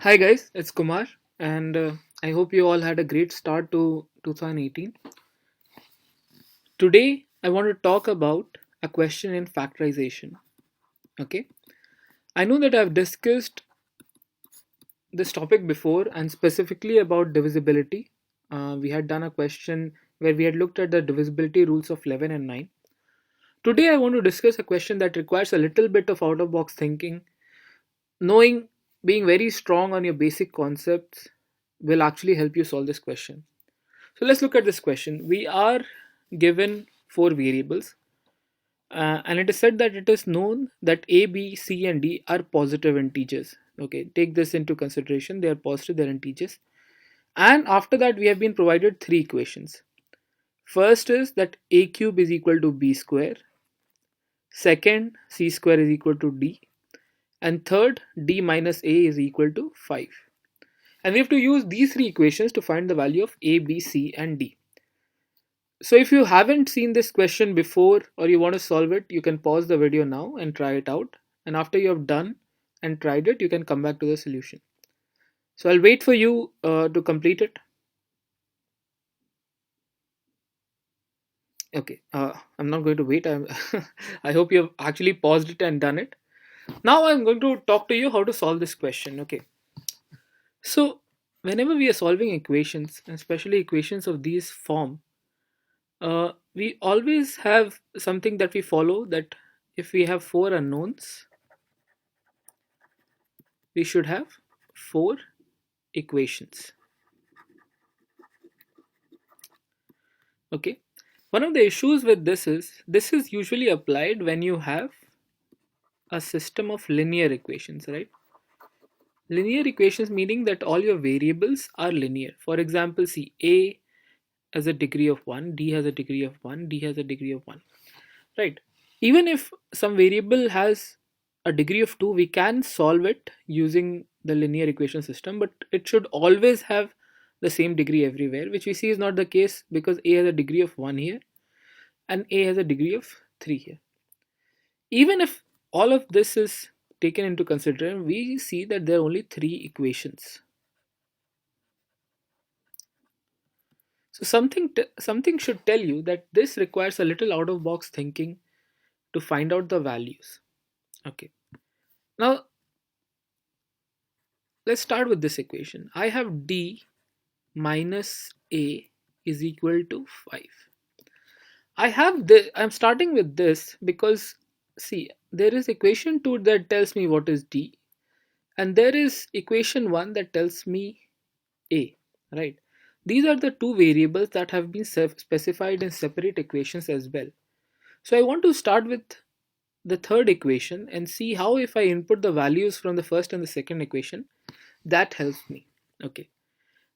Hi guys, it's Kumar, and I hope you all had a great start to 2018. Today, I want to talk about a question in factorization. Okay, I know that I've discussed this topic before, and specifically about divisibility. We had done a question where we had looked at the divisibility rules of 11 and 9. Today, I want to discuss a question that requires a little bit of out of box thinking. Knowing, being very strong on your basic concepts will actually help you solve this question. So let's look at this question. We are given four variables, and it is said that it is known that A, B, C, and D are positive integers. Okay, take this into consideration. They are positive, they're integers. And after that, we have been provided three equations. First is that A cube is equal to B square. Second, C square is equal to D. And third, D minus A is equal to 5. And we have to use these three equations to find the value of A, B, C, and D. So if you haven't seen this question before or you want to solve it, you can pause the video now and try it out. And after you have done and tried it, you can come back to the solution. So I'll wait for you to complete it. Okay, I'm not going to wait. I hope you have actually paused it and done it. Now I'm going to talk to you how to solve this question. Okay, so whenever we are solving equations, especially equations of these form, we always have something that we follow, that if we have four unknowns, we should have four equations. Okay, one of the issues with this is usually applied when you have a system of linear equations, right? Linear equations meaning that all your variables are linear. For example, see, A has a degree of 1, D has a degree of 1, D has a degree of 1, right? Even if some variable has a degree of 2, we can solve it using the linear equation system, but it should always have the same degree everywhere, which we see is not the case, because A has a degree of 1 here and A has a degree of 3 here. Even if all of this is taken into consideration, we see that there are only three equations. So something should tell you that this requires a little out of box thinking to find out the values. Okay, now let's start with this equation. I have D minus A is equal to 5. I'm starting with this because, see, there is equation 2 that tells me what is D, and there is equation 1 that tells me A, right? These are the two variables that have been specified in separate equations as well. So I want to start with the third equation and see how, if I input the values from the first and the second equation, that helps me. Okay.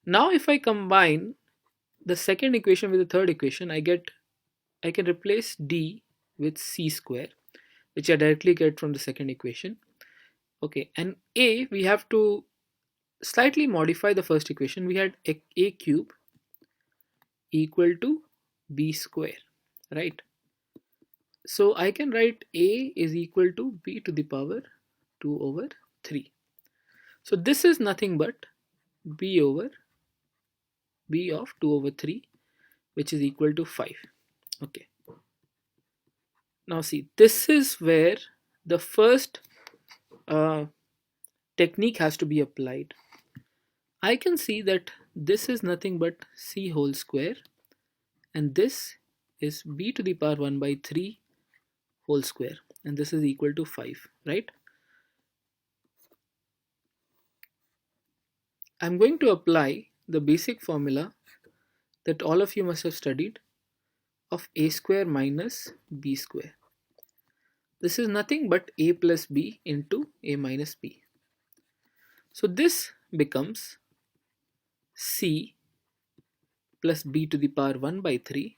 Now if I combine the second equation with the third equation, I can replace D with C square, which I directly get from the second equation. Okay, and A, we have to slightly modify the first equation. We had A cube equal to B square, right? So I can write A is equal to B to the power 2 over 3. So this is nothing but B over B of 2 over 3, which is equal to 5. Okay. Now see, this is where the first uh, technique has to be applied. I can see that this is nothing but C whole square, and this is B to the power 1 by 3 whole square, and this is equal to 5, right? I'm going to apply the basic formula that all of you must have studied of A square minus B square. This is nothing but A plus B into A minus B. So this becomes C plus B to the power 1 by 3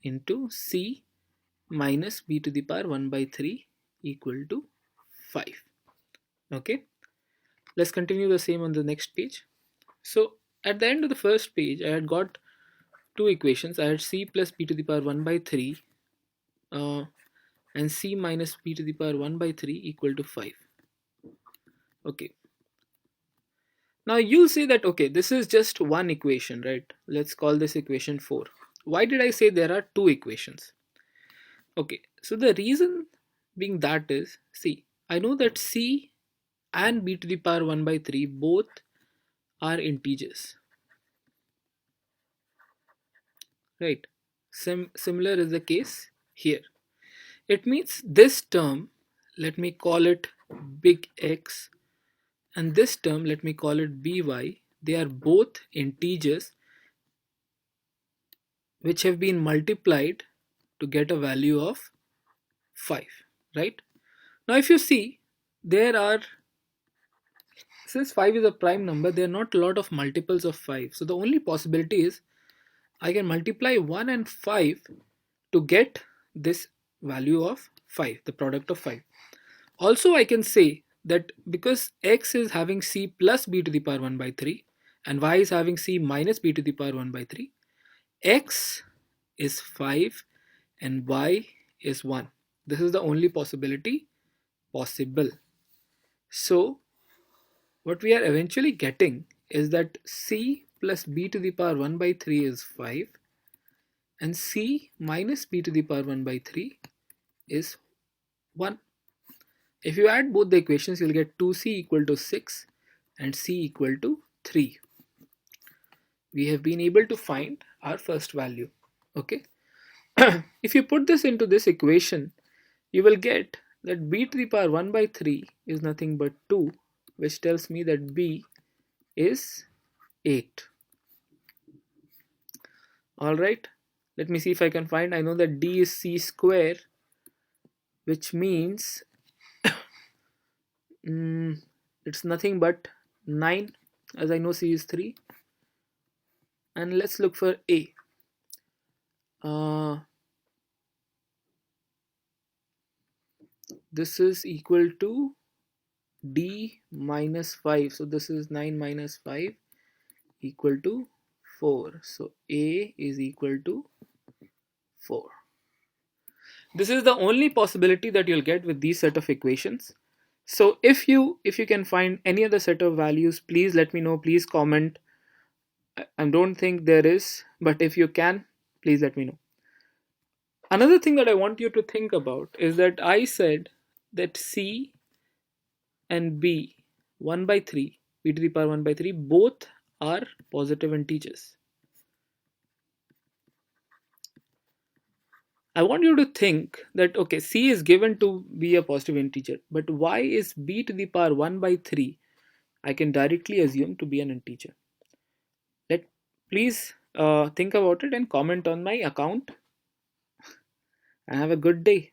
into C minus B to the power 1 by 3 equal to 5. Okay, let's continue the same on the next page. So at the end of the first page, I had got two equations. I had C plus B to the power 1 by 3 uh, and C minus B to the power 1 by 3 equal to 5. Okay, Now you'll say that okay, this is just one equation, right? Let's call this equation 4. Why did I say there are two equations? Okay, so the reason being that is, see, I know that c and b to the power 1 by 3 both are integers, right? Similar is the case here. It means this term, let me call it big X, and this term, let me call it by, they are both integers which have been multiplied to get a value of 5, right? Now if you see, there are, since 5 is a prime number, there are not a lot of multiples of 5. So the only possibility is I can multiply 1 and 5 to get this value of 5, the product of 5. Also, I can say that because x is having c plus b to the power 1 by 3 and y is having c minus b to the power 1 by 3, x is 5 and y is 1. This is the only possibility possible. So, what we are eventually getting is that c plus b to the power 1 by 3 is 5 and c minus b to the power 1 by 3 is 1. If you add both the equations, you'll get 2c equal to 6 and c equal to 3. We have been able to find our first value. Okay. If you put this into this equation, you will get that b to the power 1 by 3 is nothing but 2, which tells me that b is 8. Alright, let me see if I can find. I know that d is c square, which means it's nothing but 9, as I know c is 3. And let's look for a. This is equal to d minus 5. So this is 9 minus 5 equal to 4. So a is equal to 4. This is the only possibility that you'll get with these set of equations. So if you can find any other set of values, please let me know. Please comment. I don't think there is, but if you can, please let me know. Another thing that I want you to think about is that I said that c and b 1 by 3, b to the power 1 by 3, both are positive integers. I want you to think that okay, c is given to be a positive integer, but why is b to the power 1 by 3 I can directly assume to be an integer? Let please think about it and comment on my account, and have a good day.